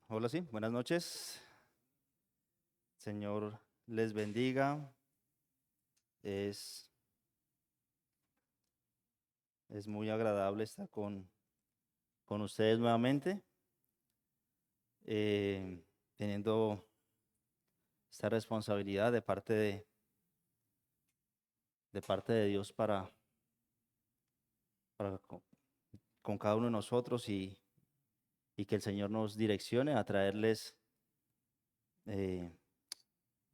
Hola, sí, buenas noches. Señor les bendiga. Es, es muy agradable estar con ustedes nuevamente, eh, teniendo esta responsabilidad de parte de Dios para con cada uno de nosotros y que el Señor nos direccione a traerles eh,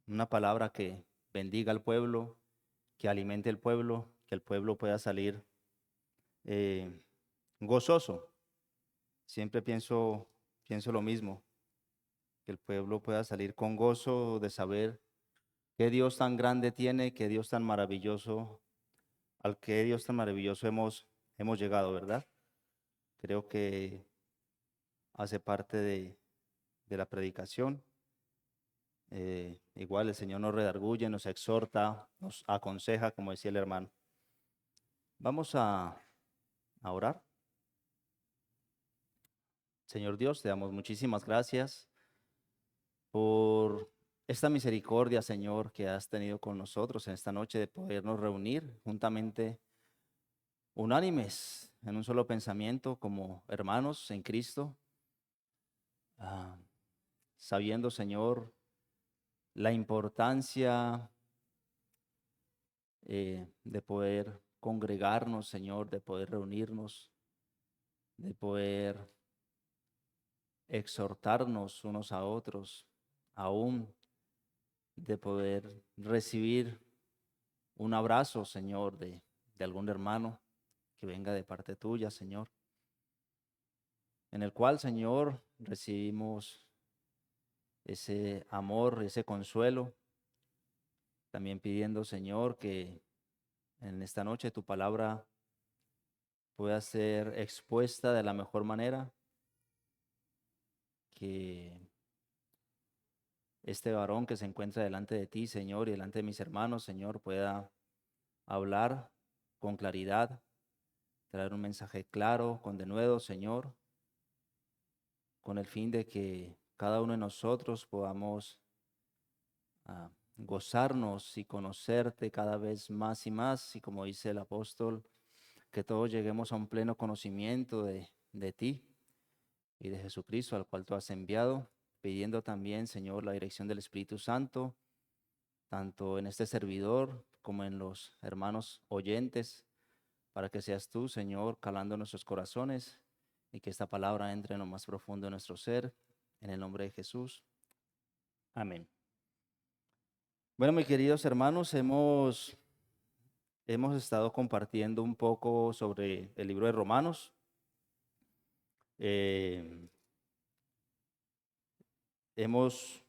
una palabra que bendiga al pueblo, que alimente al pueblo, que el pueblo pueda salir eh, gozoso. Siempre pienso lo mismo, que el pueblo pueda salir con gozo de saber qué Dios tan grande tiene, qué Dios tan maravilloso, al que Dios tan maravilloso hemos llegado, ¿verdad? Creo que hace parte de la predicación. Igual el Señor nos redarguye, nos exhorta, nos aconseja, como decía el hermano. Vamos a orar. Señor Dios, te damos muchísimas gracias por esta misericordia, Señor, que has tenido con nosotros en esta noche de podernos reunir juntamente, unánimes, en un solo pensamiento, como hermanos en Cristo, ah, sabiendo, Señor, la importancia de poder congregarnos, Señor, de poder reunirnos, de poder exhortarnos unos a otros, aún de poder recibir un abrazo, Señor, de algún hermano que venga de parte tuya, Señor, en el cual, Señor, recibimos ese amor, ese consuelo, también pidiendo, Señor, que en esta noche tu palabra pueda ser expuesta de la mejor manera, que este varón que se encuentra delante de ti, Señor, y delante de mis hermanos, Señor, pueda hablar con claridad, traer un mensaje claro, con denuedo, Señor, con el fin de que cada uno de nosotros podamos gozarnos y conocerte cada vez más y más, y como dice el apóstol, que todos lleguemos a un pleno conocimiento de ti y de Jesucristo, al cual tú has enviado, pidiendo también, Señor, la dirección del Espíritu Santo, tanto en este servidor como en los hermanos oyentes, para que seas tú, Señor, calando nuestros corazones y que esta palabra entre en lo más profundo de nuestro ser, en el nombre de Jesús. Amén. Bueno, mis queridos hermanos, hemos estado compartiendo un poco sobre el libro de Romanos. Eh, hemos,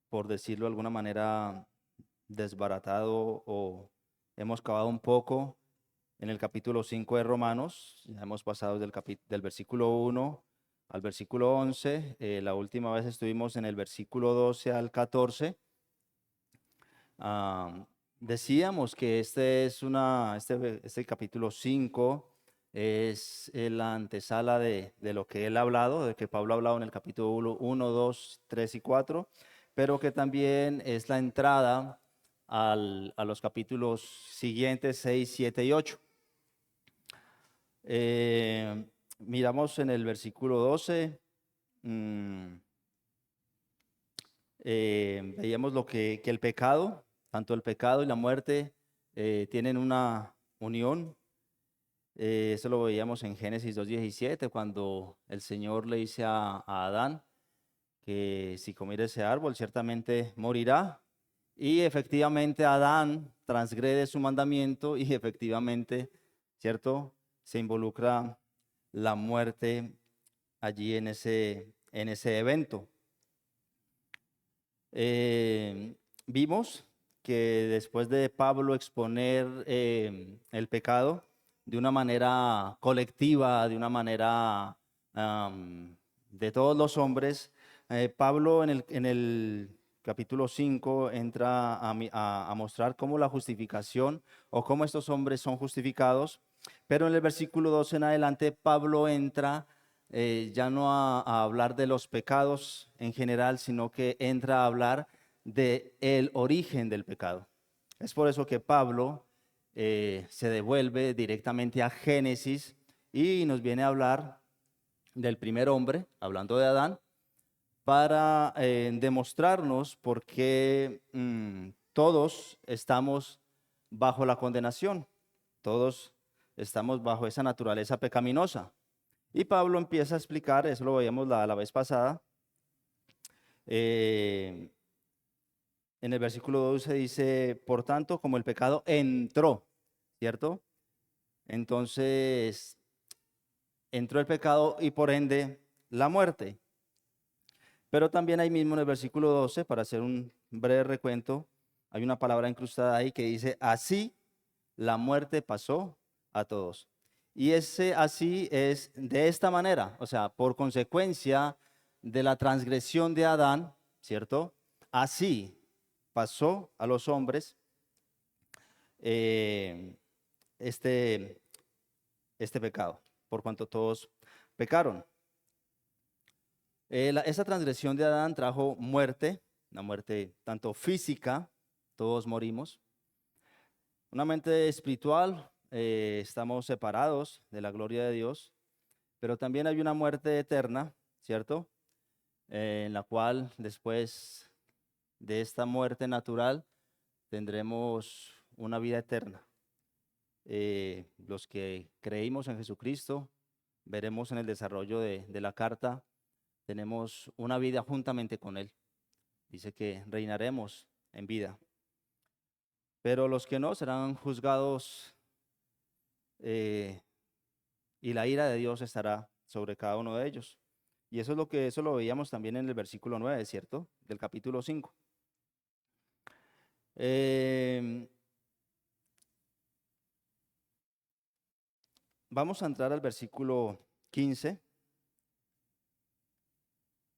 por decirlo de alguna manera, desbaratado o hemos cavado un poco en el capítulo 5 de Romanos. Ya hemos pasado del versículo 1 al versículo 11. La última vez estuvimos en el versículo 12 al 14. Ah, decíamos que este capítulo 5 es la antesala de lo que él ha hablado, de que Pablo ha hablado en el capítulo 1, 2, 3 y 4, pero que también es la entrada a los capítulos siguientes, 6, 7 y 8. Miramos en el versículo 12. Veíamos que el pecado, tanto el pecado y la muerte, tienen una unión. Eso lo veíamos en Génesis 2:17, cuando el Señor le dice a Adán que si comiera ese árbol ciertamente morirá. Y efectivamente Adán transgrede su mandamiento y efectivamente, ¿cierto? Se involucra la muerte allí en ese evento. Eh, Vimos que después de Pablo exponer el pecado de una manera colectiva, de una manera de todos los hombres, Pablo en el capítulo 5 entra a mostrar cómo la justificación o cómo estos hombres son justificados, pero en el versículo 12 en adelante Pablo entra ya no a hablar de los pecados en general, sino que entra a hablar de el origen del pecado. Es por eso que Pablo se devuelve directamente a Génesis y nos viene a hablar del primer hombre, hablando de Adán, para demostrarnos por qué todos estamos bajo la condenación, todos estamos bajo esa naturaleza pecaminosa. Y Pablo empieza a explicar, eso lo veíamos la vez pasada, eh, en el versículo 12 dice, por tanto, como el pecado entró, ¿cierto? Entonces, entró el pecado y por ende la muerte. Pero también ahí mismo en el versículo 12, para hacer un breve recuento, hay una palabra incrustada ahí que dice, así la muerte pasó a todos. Y ese así es de esta manera, o sea, por consecuencia de la transgresión de Adán, ¿cierto? Así pasó a los hombres eh, este, este pecado, por cuanto todos pecaron. Esa transgresión de Adán trajo muerte, una muerte tanto física, todos morimos, una mente espiritual, estamos separados de la gloria de Dios, pero también hay una muerte eterna, ¿cierto? En la cual después de esta muerte natural tendremos una vida eterna. Los que creímos en Jesucristo, veremos en el desarrollo de la carta, tenemos una vida juntamente con Él. Dice que reinaremos en vida. Pero los que no serán juzgados y la ira de Dios estará sobre cada uno de ellos. Y eso lo veíamos también en el versículo 9, ¿cierto? Del capítulo 5. Vamos a entrar al versículo 15.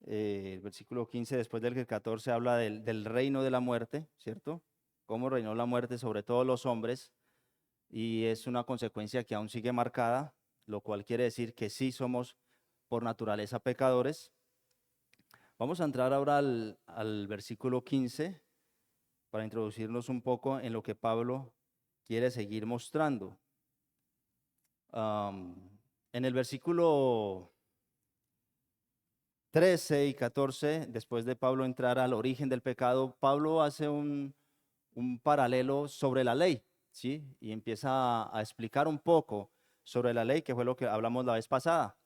El versículo 15, después del que el 14 habla del reino de la muerte, ¿cierto? Cómo reinó la muerte sobre todos los hombres. Y es una consecuencia que aún sigue marcada, lo cual quiere decir que sí somos por naturaleza pecadores. Vamos a entrar ahora al versículo 15 para introducirnos un poco en lo que Pablo quiere seguir mostrando. En el versículo 13 y 14, después de Pablo entrar al origen del pecado, Pablo hace un paralelo sobre la ley, ¿sí? Y empieza a explicar un poco sobre la ley, que fue lo que hablamos la vez pasada,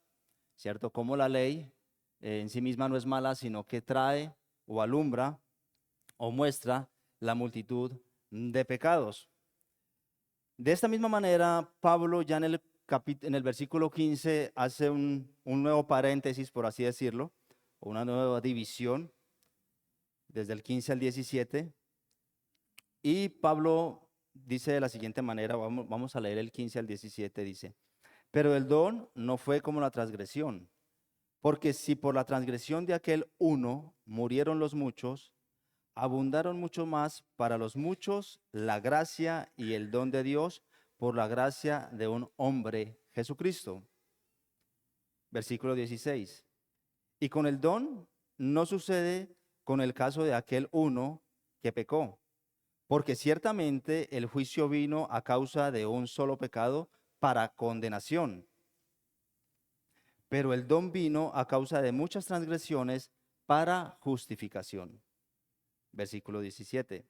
¿cierto? Cómo la ley en sí misma no es mala, sino que trae o alumbra o muestra la multitud de pecados. De esta misma manera, Pablo ya en el versículo 15 hace un nuevo paréntesis, por así decirlo, o una nueva división, desde el 15 al 17. Y Pablo dice de la siguiente manera, vamos a leer el 15 al 17, dice, pero el don no fue como la transgresión, porque si por la transgresión de aquel uno murieron los muchos, abundaron mucho más para los muchos la gracia y el don de Dios por la gracia de un hombre, Jesucristo. Versículo 16. Y con el don no sucede con el caso de aquel uno que pecó, porque ciertamente el juicio vino a causa de un solo pecado para condenación, pero el don vino a causa de muchas transgresiones para justificación. Versículo 17.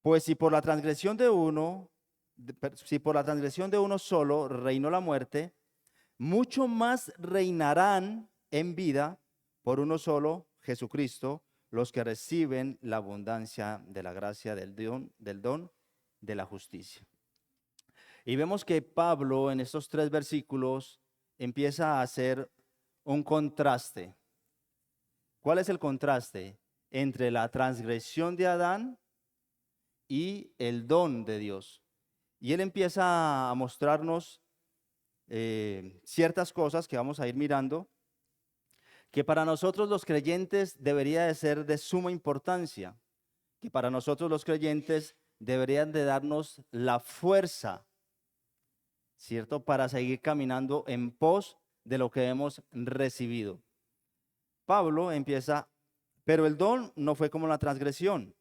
Pues si por la transgresión de uno, si por la transgresión de uno solo reinó la muerte, mucho más reinarán en vida por uno solo, Jesucristo, los que reciben la abundancia de la gracia del don de la justicia. Y vemos que Pablo en estos 3 versículos empieza a hacer un contraste. ¿Cuál es el contraste entre la transgresión de Adán y el don de Dios? Y él empieza a mostrarnos ciertas cosas que vamos a ir mirando, que para nosotros los creyentes debería de ser de suma importancia, que para nosotros los creyentes deberían de darnos la fuerza, ¿cierto? Para seguir caminando en pos de lo que hemos recibido. Pablo empieza, pero el don no fue como la transgresión.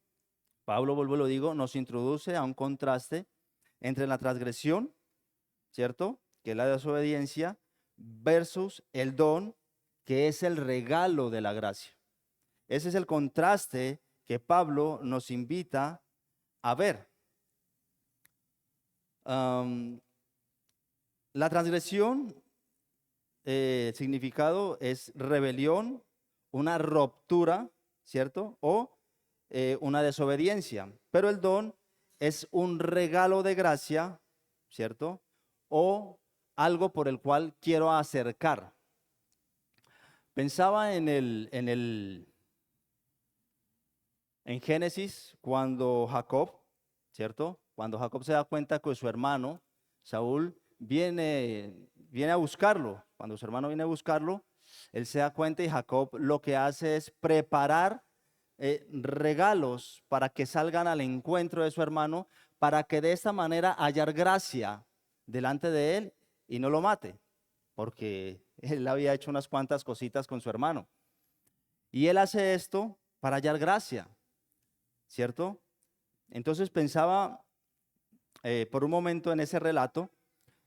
Pablo, vuelvo y lo digo, nos introduce a un contraste entre la transgresión, ¿cierto?, que es la desobediencia, versus el don, que es el regalo de la gracia. Ese es el contraste que Pablo nos invita a ver. La transgresión, significado es rebelión, una ruptura, ¿cierto? O una desobediencia. Pero el don es un regalo de gracia, ¿cierto? O algo por el cual quiero acercar. Pensaba en Génesis, cuando Jacob, ¿cierto? Cuando Jacob se da cuenta que su hermano, Saúl, viene a buscarlo. Cuando su hermano viene a buscarlo, él se da cuenta y Jacob lo que hace es preparar regalos para que salgan al encuentro de su hermano, para que de esta manera hallar gracia delante de él y no lo mate, porque él había hecho unas cuantas cositas con su hermano. Y él hace esto para hallar gracia, ¿cierto? Entonces pensaba por un momento en ese relato,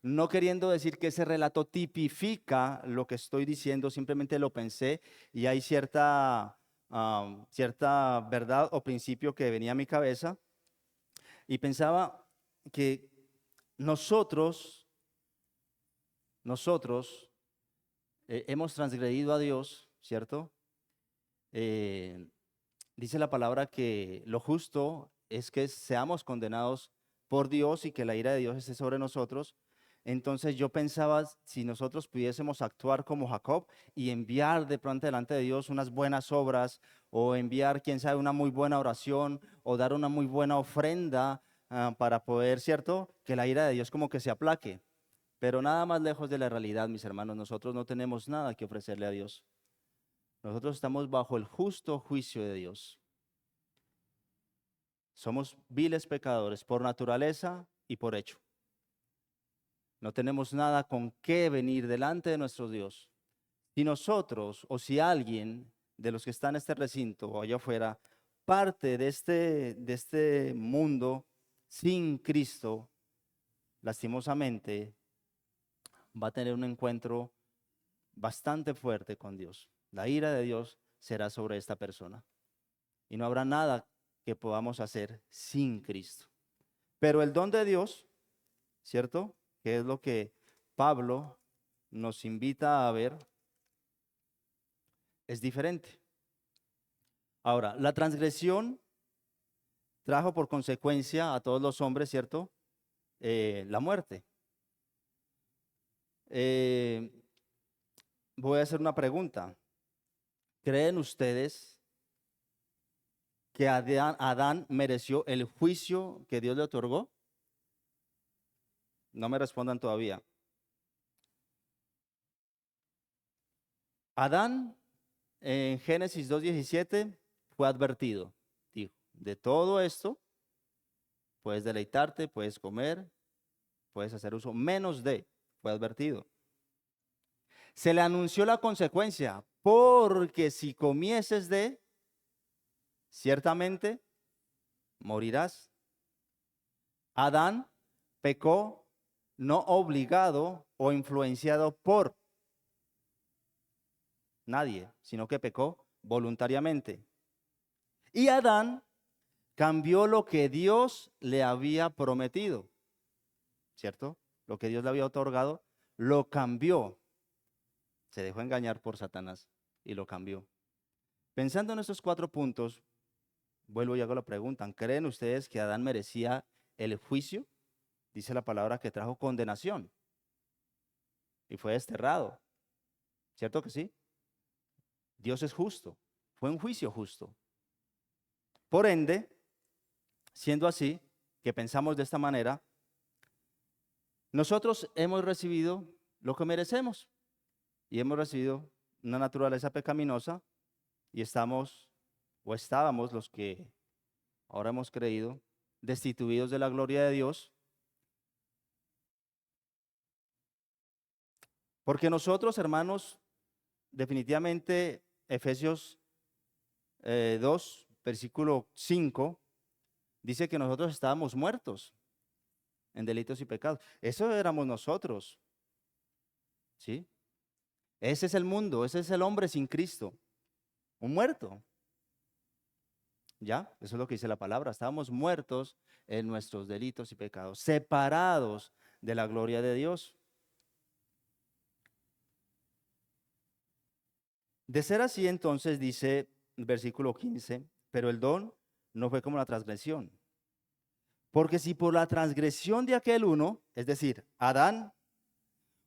no queriendo decir que ese relato tipifica lo que estoy diciendo, simplemente lo pensé y hay cierta verdad o principio que venía a mi cabeza y pensaba que nosotros hemos transgredido a Dios, ¿cierto? Eh, Dice la palabra que lo justo es que seamos condenados por Dios y que la ira de Dios esté sobre nosotros. Entonces yo pensaba, si nosotros pudiésemos actuar como Jacob y enviar de pronto delante de Dios unas buenas obras o enviar, quién sabe, una muy buena oración o dar una muy buena ofrenda para poder, ¿cierto?, que la ira de Dios como que se aplaque. Pero nada más lejos de la realidad, mis hermanos, nosotros no tenemos nada que ofrecerle a Dios. Nosotros estamos bajo el justo juicio de Dios. Somos viles pecadores por naturaleza y por hecho. No tenemos nada con qué venir delante de nuestro Dios. Si nosotros o si alguien de los que están en este recinto o allá afuera parte de este mundo sin Cristo, lastimosamente va a tener un encuentro bastante fuerte con Dios. La ira de Dios será sobre esta persona y no habrá nada que podamos hacer sin Cristo. Pero el don de Dios, ¿cierto?, que es lo que Pablo nos invita a ver, es diferente. Ahora, la transgresión trajo por consecuencia a todos los hombres, ¿cierto?, la muerte. Voy a hacer una pregunta. ¿Creen ustedes que Adán mereció el juicio que Dios le otorgó? No me respondan todavía. Adán, en Génesis 2:17, fue advertido. Dijo, de todo esto puedes deleitarte, puedes comer, puedes hacer uso, menos de, fue advertido. Se le anunció la consecuencia, porque si comieses de, ciertamente morirás. Adán pecó no obligado o influenciado por nadie, sino que pecó voluntariamente. Y Adán cambió lo que Dios le había prometido, ¿cierto? Lo que Dios le había otorgado, lo cambió. Se dejó engañar por Satanás y lo cambió. Pensando en estos 4 puntos, vuelvo y hago la pregunta, ¿creen ustedes que Adán merecía el juicio? Dice la palabra que trajo condenación y fue desterrado. ¿Cierto que sí? Dios es justo. Fue un juicio justo. Por ende, siendo así, que pensamos de esta manera, nosotros hemos recibido lo que merecemos y hemos recibido una naturaleza pecaminosa y estamos o estábamos los que ahora hemos creído destituidos de la gloria de Dios. Porque nosotros, hermanos, definitivamente, Efesios 2, versículo 5, dice que nosotros estábamos muertos en delitos y pecados. Eso éramos nosotros, ¿sí? Ese es el mundo, ese es el hombre sin Cristo, un muerto. ¿Ya? Eso es lo que dice la palabra. Estábamos muertos en nuestros delitos y pecados, separados de la gloria de Dios. De ser así, entonces, dice el versículo 15, pero el don no fue como la transgresión. Porque si por la transgresión de aquel uno, es decir, Adán,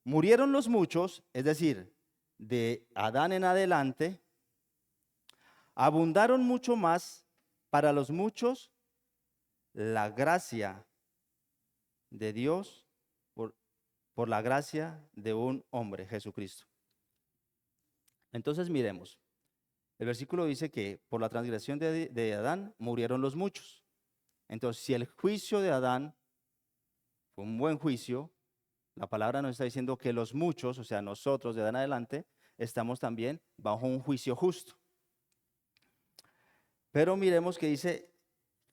murieron los muchos, es decir, de Adán en adelante, abundaron mucho más para los muchos la gracia de Dios por la gracia de un hombre, Jesucristo. Entonces miremos. El versículo dice que por la transgresión de Adán murieron los muchos. Entonces, si el juicio de Adán fue un buen juicio, la palabra nos está diciendo que los muchos, o sea, nosotros de Adán adelante, estamos también bajo un juicio justo. Pero miremos que dice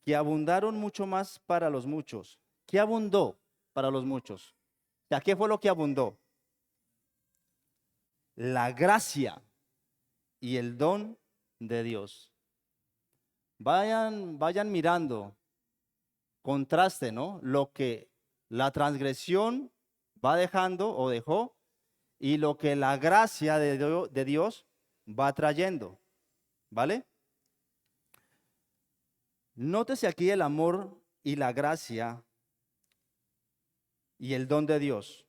que abundaron mucho más para los muchos. ¿Qué abundó para los muchos? O sea, ¿qué fue lo que abundó? La gracia y el don de Dios. Vayan mirando, contraste, ¿no? Lo que la transgresión va dejando o dejó y lo que la gracia de Dios va trayendo, ¿vale? Nótese aquí el amor y la gracia y el don de Dios.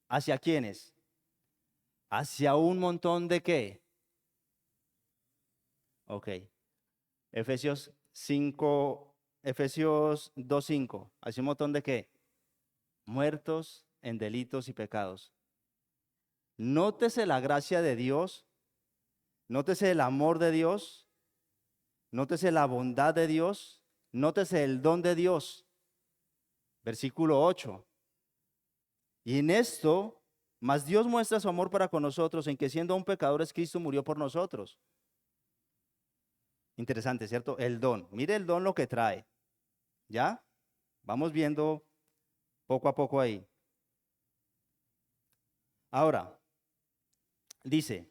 ¿Hacia quiénes? Hacia un montón de qué. Ok. Efesios 5, Efesios 2:5. ¿Hacia un montón de qué? Muertos en delitos y pecados. Nótese la gracia de Dios. Nótese el amor de Dios. Nótese la bondad de Dios. Nótese el don de Dios. Versículo 8. Y en esto, más Dios muestra su amor para con nosotros, en que siendo aún pecadores, Cristo murió por nosotros. Interesante, ¿cierto? El don. Mire el don lo que trae. ¿Ya? Vamos viendo poco a poco ahí. Ahora, dice,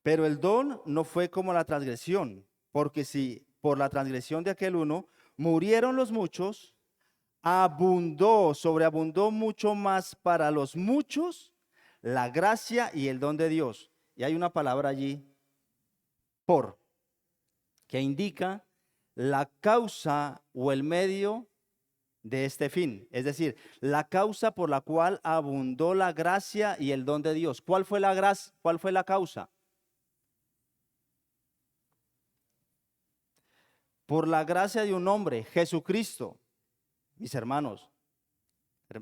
pero el don no fue como la transgresión, porque si por la transgresión de aquel uno murieron los muchos, sobreabundó mucho más para los muchos la gracia y el don de Dios. Y hay una palabra allí, por, que indica la causa o el medio de este fin. Es decir, la causa por la cual abundó la gracia y el don de Dios. ¿Cuál fue la gracia? ¿Cuál fue la causa? Por la gracia de un hombre, Jesucristo. Mis hermanos,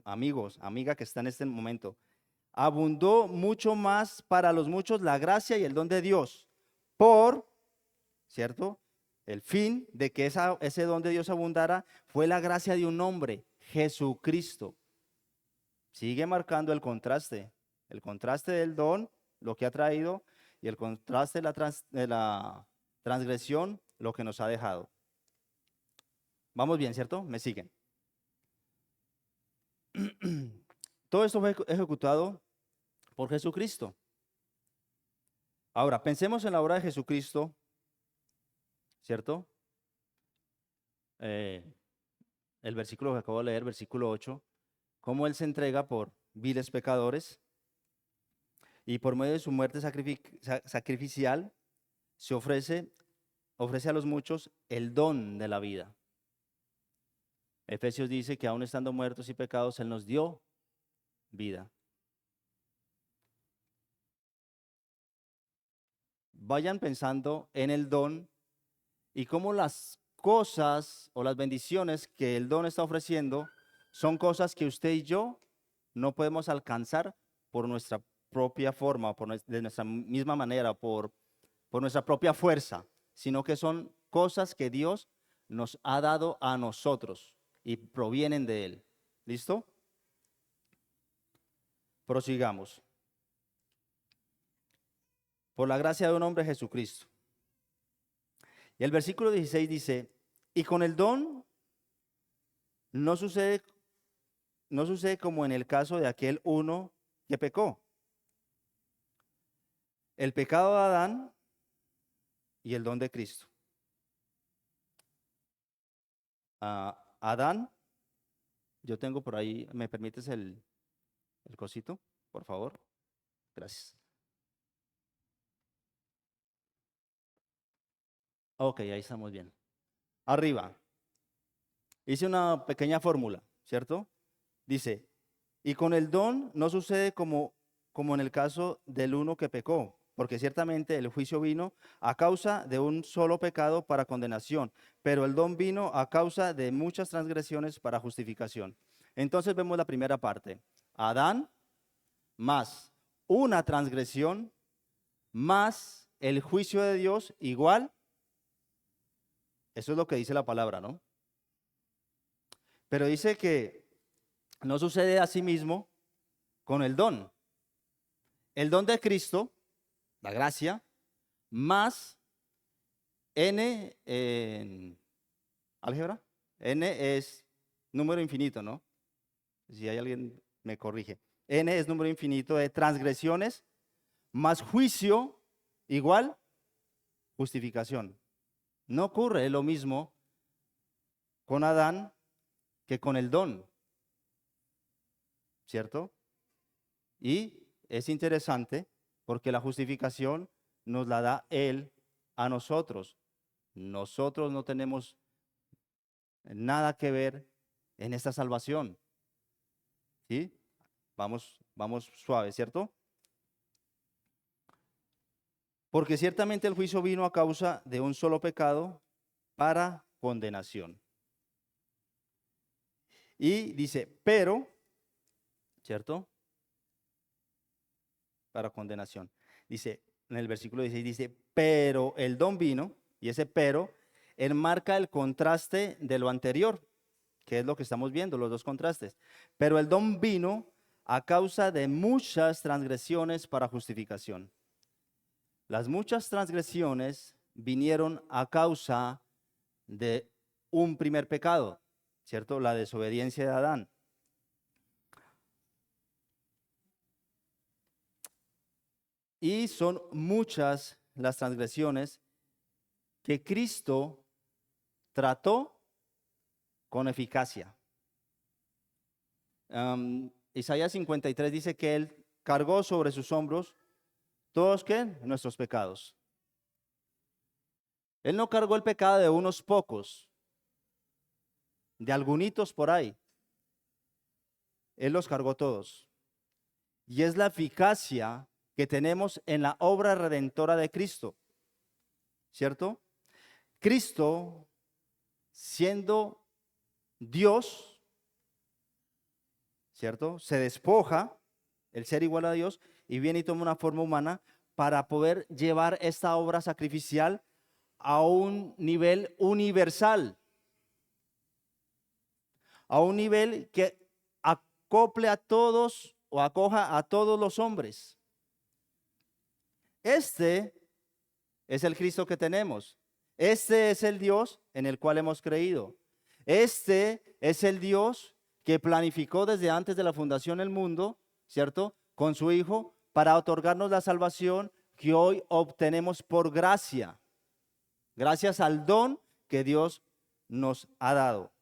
amigos, amiga que está en este momento, abundó mucho más para los muchos la gracia y el don de Dios. Por, ¿cierto? El fin de que ese don de Dios abundara fue la gracia de un hombre, Jesucristo. Sigue marcando el contraste del don, lo que ha traído, y el contraste de la transgresión, lo que nos ha dejado. Vamos bien, ¿cierto? ¿Me siguen? Todo esto fue ejecutado por Jesucristo. Ahora, pensemos en la obra de Jesucristo, ¿cierto? El versículo que acabo de leer, versículo 8, cómo Él se entrega por viles pecadores y por medio de su muerte sacrificial se ofrece a los muchos el don de la vida. Efesios dice que aún estando muertos y pecados, Él nos dio vida. Vayan pensando en el don y cómo las cosas o las bendiciones que el don está ofreciendo son cosas que usted y yo no podemos alcanzar por nuestra propia forma, de nuestra misma manera, por nuestra propia fuerza, sino que son cosas que Dios nos ha dado a nosotros y provienen de Él. ¿Listo? Prosigamos. Por la gracia de un hombre, Jesucristo. Y el versículo 16 dice, y con el don no sucede como en el caso de aquel uno que pecó. El pecado de Adán y el don de Cristo. Adán, yo tengo por ahí, ¿me permites el cosito, por favor? Gracias. Ok, ahí estamos bien. Arriba. Hice una pequeña fórmula, ¿cierto? Dice, y con el don no sucede como en el caso del uno que pecó, porque ciertamente el juicio vino a causa de un solo pecado para condenación, pero el don vino a causa de muchas transgresiones para justificación. Entonces vemos la primera parte. Adán más una transgresión más el juicio de Dios igual. Eso es lo que dice la palabra, ¿no? Pero dice que no sucede así mismo con el don. El don de Cristo, la gracia, más n en álgebra. N es número infinito, ¿no? Si hay alguien me corrige. N es número infinito de transgresiones, más juicio igual justificación. No ocurre lo mismo con Adán que con el don, ¿cierto? Y es interesante porque la justificación nos la da Él a nosotros. Nosotros no tenemos nada que ver en esta salvación. ¿Sí? Vamos suave, ¿cierto? Porque ciertamente el juicio vino a causa de un solo pecado para condenación. Y dice, pero, ¿cierto? Para condenación. Dice, en el versículo 16 dice, pero el don vino, y ese pero, él marca el contraste de lo anterior, que es lo que estamos viendo, los dos contrastes. Pero el don vino a causa de muchas transgresiones para justificación. Las muchas transgresiones vinieron a causa de un primer pecado, ¿cierto? La desobediencia de Adán. Y son muchas las transgresiones que Cristo trató con eficacia. Isaías 53 dice que Él cargó sobre sus hombros todos ¿qué? Nuestros pecados. Él no cargó el pecado de unos pocos, de algunitos por ahí. Él los cargó todos. Y es la eficacia que tenemos en la obra redentora de Cristo, ¿cierto? Cristo, siendo Dios, ¿cierto? Se despoja, el ser igual a Dios, y viene y toma una forma humana para poder llevar esta obra sacrificial a un nivel universal, a un nivel que acople a todos o acoja a todos los hombres. Este es el Cristo que tenemos. Este es el Dios en el cual hemos creído. Este es el Dios que planificó desde antes de la fundación del mundo, ¿cierto? Con su Hijo para otorgarnos la salvación que hoy obtenemos por gracia. Gracias al don que Dios nos ha dado.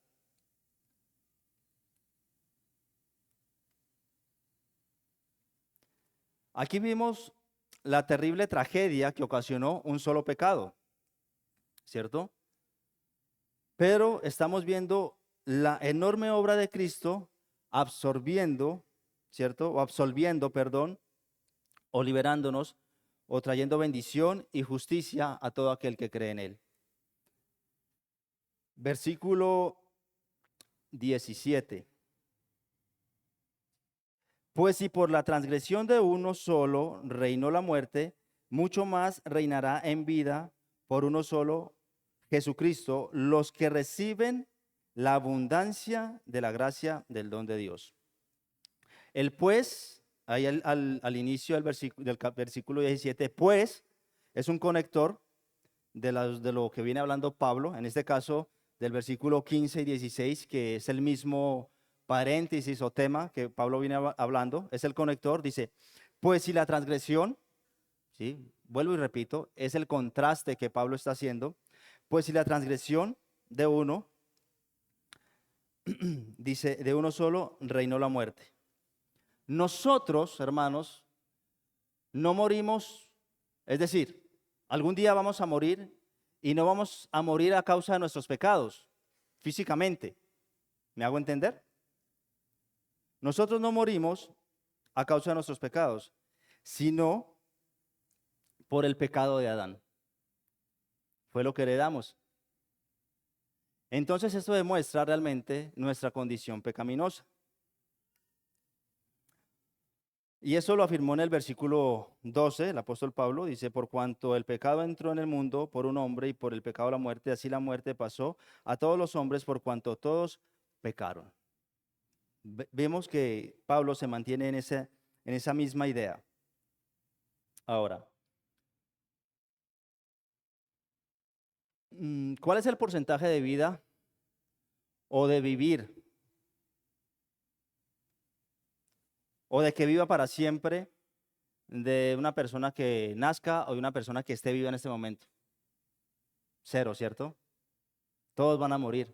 Aquí vimos la terrible tragedia que ocasionó un solo pecado, ¿cierto? Pero estamos viendo la enorme obra de Cristo absorbiendo, ¿cierto? O absolviendo, perdón, o liberándonos, o trayendo bendición y justicia a todo aquel que cree en Él. Versículo 17. Pues si por la transgresión de uno solo reinó la muerte, mucho más reinará en vida por uno solo, Jesucristo, los que reciben la abundancia de la gracia del don de Dios. El pues, ahí al inicio versículo 17, pues es un conector de lo que viene hablando Pablo, en este caso del versículo 15 y 16, que es el mismo paréntesis o tema que Pablo viene hablando, es el conector, dice, pues si la transgresión, ¿sí? Vuelvo y repito, es el contraste que Pablo está haciendo, pues si la transgresión de uno, dice, de uno solo reinó la muerte. Nosotros, hermanos, no morimos, es decir, algún día vamos a morir y no vamos a morir a causa de nuestros pecados, físicamente. ¿Me hago entender? Nosotros no morimos a causa de nuestros pecados, sino por el pecado de Adán. Fue lo que heredamos. Entonces esto demuestra realmente nuestra condición pecaminosa. Y eso lo afirmó en el versículo 12, el apóstol Pablo, dice, por cuanto el pecado entró en el mundo por un hombre y por el pecado la muerte, así la muerte pasó a todos los hombres por cuanto todos pecaron. Vemos que Pablo se mantiene en esa misma idea. Ahora, ¿cuál es el porcentaje de vida o de vivir o de que viva para siempre de una persona que nazca o de una persona que esté viva en este momento? Cero, ¿cierto? Todos van a morir.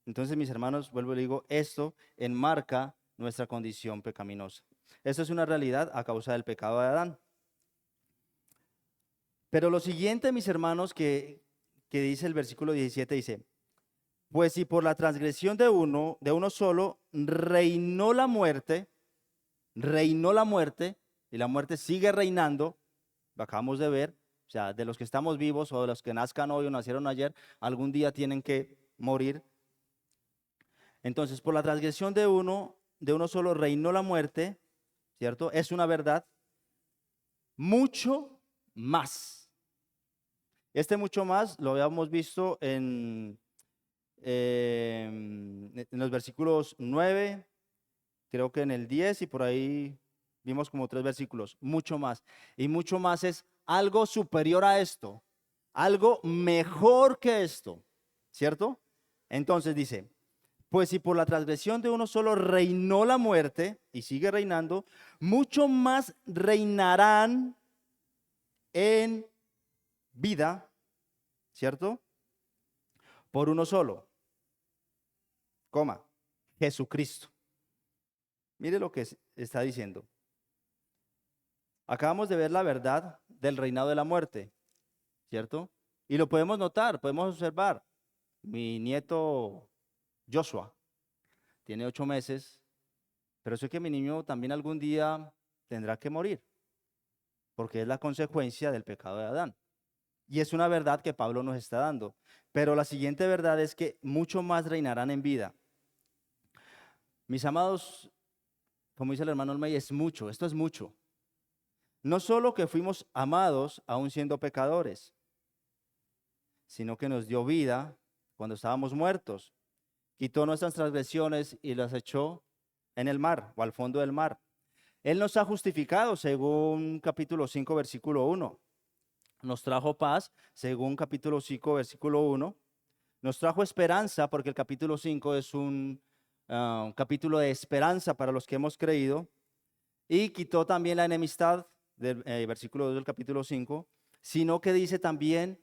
Entonces, mis hermanos, vuelvo y digo, esto enmarca nuestra condición pecaminosa. Esto es una realidad a causa del pecado de Adán. Pero lo siguiente, mis hermanos, que dice el versículo 17, dice, pues si por la transgresión de uno solo, reinó la muerte, y la muerte sigue reinando, lo acabamos de ver, o sea, de los que estamos vivos o de los que nazcan hoy o nacieron ayer, algún día tienen que morir. Entonces, por la transgresión de uno solo reinó la muerte, ¿cierto? Es una verdad. Mucho más. Este mucho más lo habíamos visto en los versículos 9, creo que en el 10 y por ahí vimos como 3 versículos. Mucho más. Y mucho más es algo superior a esto, algo mejor que esto, ¿cierto? Entonces dice, pues si por la transgresión de uno solo reinó la muerte y sigue reinando, mucho más reinarán en vida, ¿cierto? Por uno solo, coma, Jesucristo. Mire lo que está diciendo. Acabamos de ver la verdad del reinado de la muerte, ¿cierto? Y lo podemos notar, podemos observar. Mi nieto Joshua tiene 8 meses, pero sé que mi niño también algún día tendrá que morir, porque es la consecuencia del pecado de Adán. Y es una verdad que Pablo nos está dando. Pero la siguiente verdad es que mucho más reinarán en vida. Mis amados, como dice el hermano Olmey, es mucho, esto es mucho. No solo que fuimos amados aún siendo pecadores, sino que nos dio vida cuando estábamos muertos. Quitó nuestras transgresiones y las echó en el mar o al fondo del mar. Él nos ha justificado según capítulo 5, versículo 1. Nos trajo paz según capítulo 5, versículo 1. Nos trajo esperanza porque el capítulo 5 es un capítulo de esperanza para los que hemos creído. Y quitó también la enemistad del versículo 2 del capítulo 5, sino que dice también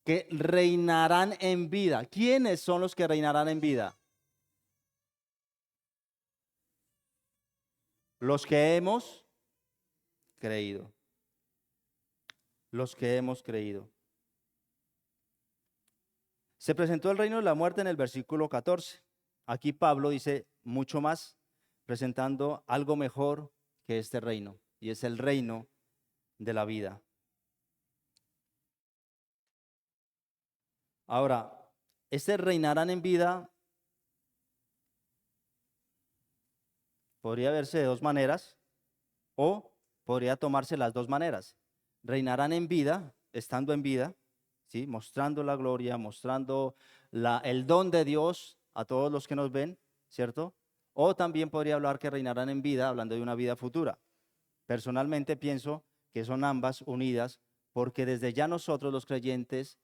que reinarán en vida. ¿Quiénes son los que reinarán en vida? Los que hemos creído. Los que hemos creído. Se presentó el reino de la muerte en el versículo 14. Aquí Pablo dice mucho más, presentando algo mejor que este reino, y es el reino de la vida. Ahora, este reinarán en vida podría verse de dos maneras o podría tomarse las dos maneras. Reinarán en vida, estando en vida, ¿sí? Mostrando la gloria, mostrando el don de Dios a todos los que nos ven, ¿cierto? O también podría hablar que reinarán en vida, hablando de una vida futura. Personalmente pienso que son ambas unidas, porque desde ya nosotros los creyentes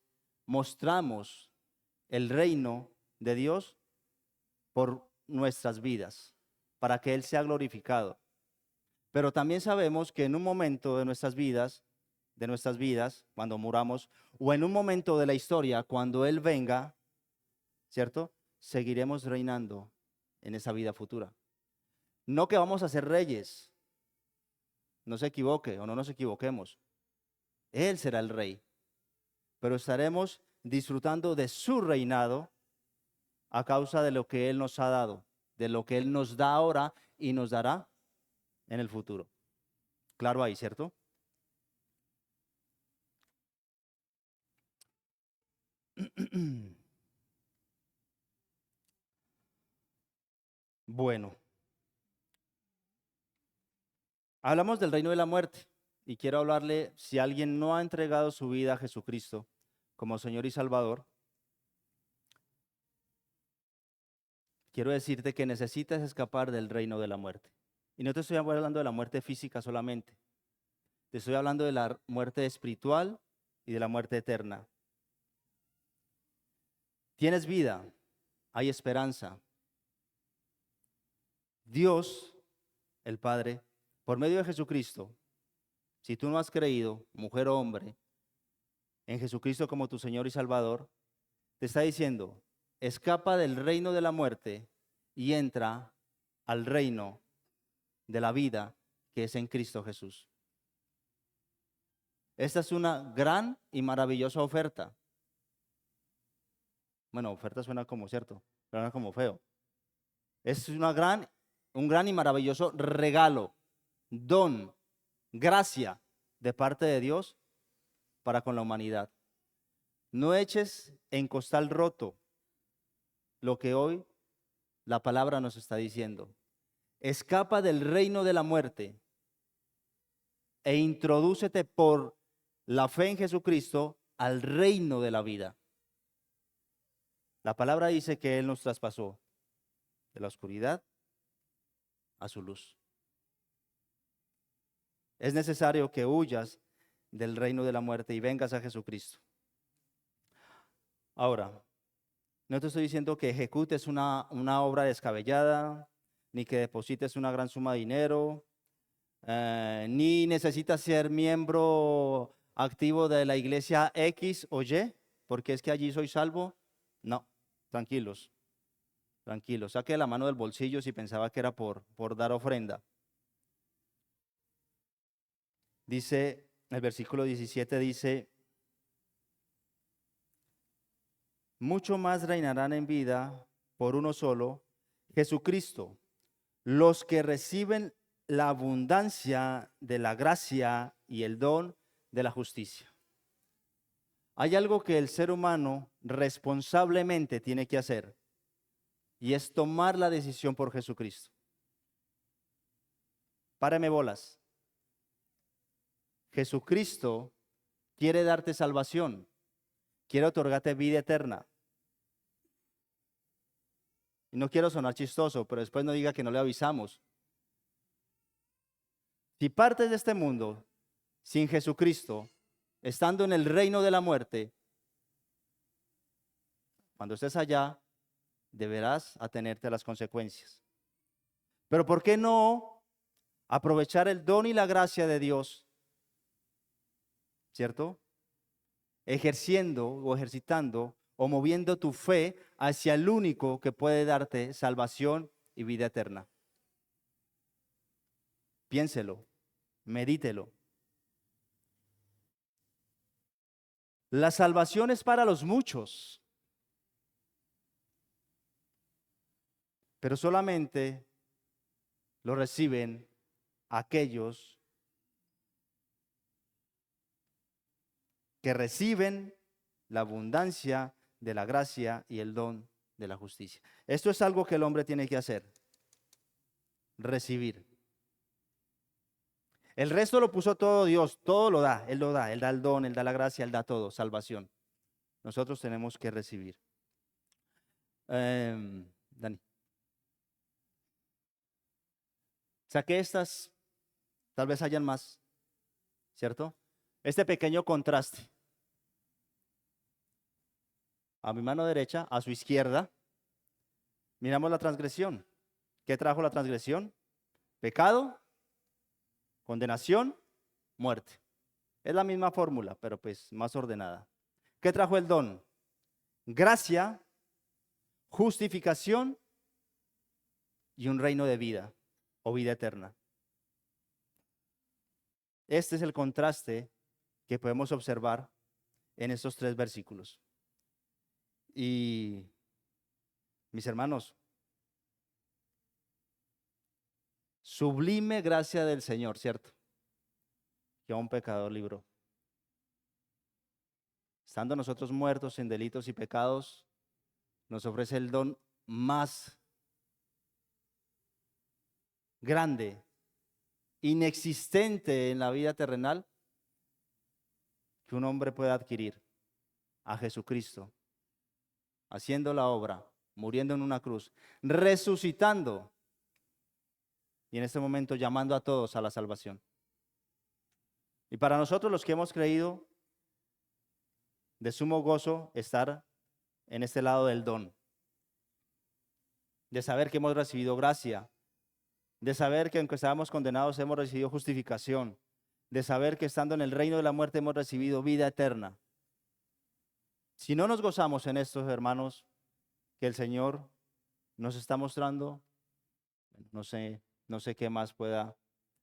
mostramos el reino de Dios por nuestras vidas, para que Él sea glorificado. Pero también sabemos que en un momento de nuestras vidas, cuando muramos, o en un momento de la historia, cuando Él venga, ¿cierto? Seguiremos reinando en esa vida futura. No que vamos a ser reyes, no se equivoque o no nos equivoquemos. Él será el rey, pero estaremos disfrutando de su reinado a causa de lo que Él nos ha dado, de lo que Él nos da ahora y nos dará en el futuro. Claro ahí, ¿cierto? Bueno, hablamos del reino de la muerte y quiero hablarle, si alguien no ha entregado su vida a Jesucristo como Señor y Salvador, quiero decirte que necesitas escapar del reino de la muerte. Y no te estoy hablando de la muerte física solamente, te estoy hablando de la muerte espiritual y de la muerte eterna. Tienes vida, hay esperanza. Dios, el Padre, por medio de Jesucristo, si tú no has creído, mujer o hombre, en Jesucristo como tu Señor y Salvador, te está diciendo, escapa del reino de la muerte y entra al reino de la vida que es en Cristo Jesús. Esta es una gran y maravillosa oferta. Bueno, oferta suena como cierto, suena como feo. Es un gran y maravilloso regalo, don, gracia de parte de Dios para con la humanidad. No eches en costal roto lo que hoy la palabra nos está diciendo. Escapa del reino de la muerte e introdúcete por la fe en Jesucristo al reino de la vida. La palabra dice que Él nos traspasó de la oscuridad a su luz. Es necesario que huyas del reino de la muerte y vengas a Jesucristo. Ahora, no te estoy diciendo que ejecutes una obra descabellada, ni que deposites una gran suma de dinero, ni necesitas ser miembro activo de la iglesia X o Y, porque es que allí soy salvo. No, tranquilos, tranquilos. Saque la mano del bolsillo si pensaba que era por dar ofrenda. Dice, el versículo 17 dice, mucho más reinarán en vida por uno solo, Jesucristo, los que reciben la abundancia de la gracia y el don de la justicia. Hay algo que el ser humano responsablemente tiene que hacer y es tomar la decisión por Jesucristo. Páreme bolas. Jesucristo quiere darte salvación, quiere otorgarte vida eterna. Y no quiero sonar chistoso, pero después no diga que no le avisamos. Si partes de este mundo sin Jesucristo, estando en el reino de la muerte, cuando estés allá, deberás atenerte a las consecuencias. Pero ¿por qué no aprovechar el don y la gracia de Dios? ¿Cierto? Ejerciendo o ejercitando o moviendo tu fe hacia el único que puede darte salvación y vida eterna. Piénselo, medítelo. La salvación es para los muchos, pero solamente lo reciben aquellos que reciben la abundancia de la gracia y el don de la justicia. Esto es algo que el hombre tiene que hacer, recibir. El resto lo puso todo Dios, todo lo da, Él da el don, Él da la gracia, Él da todo, salvación. Nosotros tenemos que recibir. Dani. Saqué estas, tal vez hayan más, ¿cierto? Este pequeño contraste. A mi mano derecha, a su izquierda, miramos la transgresión. ¿Qué trajo la transgresión? Pecado, condenación, muerte. Es la misma fórmula, pero pues más ordenada. ¿Qué trajo el don? Gracia, justificación y un reino de vida o vida eterna. Este es el contraste que podemos observar en estos 3 versículos. Y mis hermanos, sublime gracia del Señor, ¿cierto? Que a un pecador libró. Estando nosotros muertos en delitos y pecados, nos ofrece el don más grande, inexistente en la vida terrenal que un hombre pueda adquirir, a Jesucristo, haciendo la obra, muriendo en una cruz, resucitando y en este momento llamando a todos a la salvación. Y para nosotros los que hemos creído, de sumo gozo estar en este lado del don, de saber que hemos recibido gracia, de saber que aunque estábamos condenados hemos recibido justificación, de saber que estando en el reino de la muerte hemos recibido vida eterna. Si no nos gozamos en estos, hermanos, que el Señor nos está mostrando, no sé qué más pueda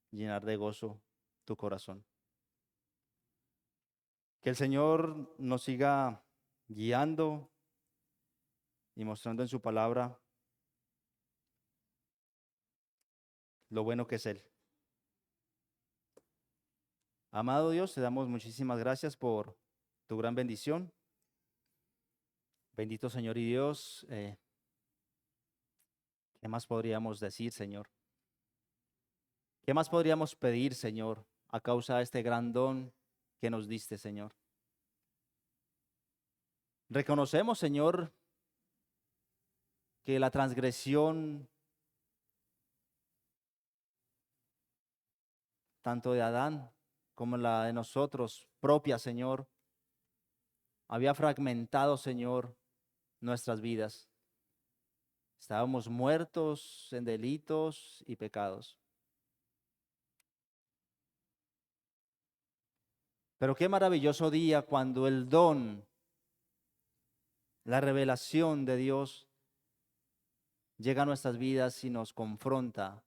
llenar de gozo tu corazón. Que el Señor nos siga guiando y mostrando en su palabra lo bueno que es Él. Amado Dios, te damos muchísimas gracias por tu gran bendición. Bendito Señor y Dios, ¿qué más podríamos decir, Señor? ¿Qué más podríamos pedir, Señor, a causa de este gran don que nos diste, Señor? Reconocemos, Señor, que la transgresión tanto de Adán como la de nosotros propia, Señor, había fragmentado, Señor, nuestras vidas. Estábamos muertos en delitos y pecados. Pero qué maravilloso día cuando el don, la revelación de Dios llega a nuestras vidas y nos confronta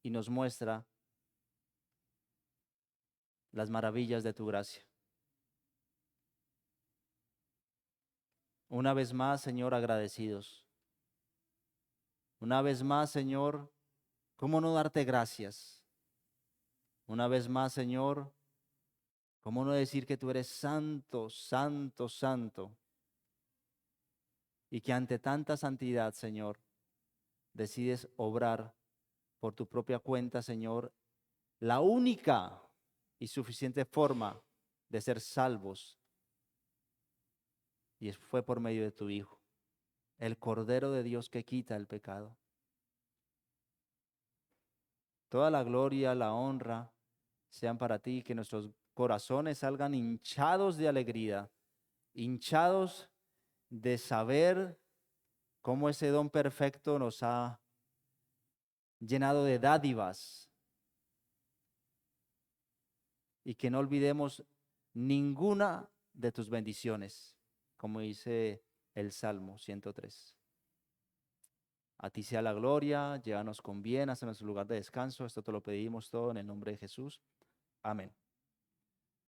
y nos muestra las maravillas de tu gracia. Una vez más, Señor, agradecidos. Una vez más, Señor, ¿cómo no darte gracias? Una vez más, Señor, ¿cómo no decir que tú eres santo, santo, santo? Y que ante tanta santidad, Señor, decides obrar por tu propia cuenta, Señor, la única y suficiente forma de ser salvos. Y fue por medio de tu Hijo, el Cordero de Dios que quita el pecado. Toda la gloria, la honra sean para ti, que nuestros corazones salgan hinchados de alegría, hinchados de saber cómo ese don perfecto nos ha llenado de dádivas y que no olvidemos ninguna de tus bendiciones, como dice el Salmo 103. A ti sea la gloria, llévanos con bien hasta nuestro lugar de descanso. Esto te lo pedimos todo en el nombre de Jesús. Amén.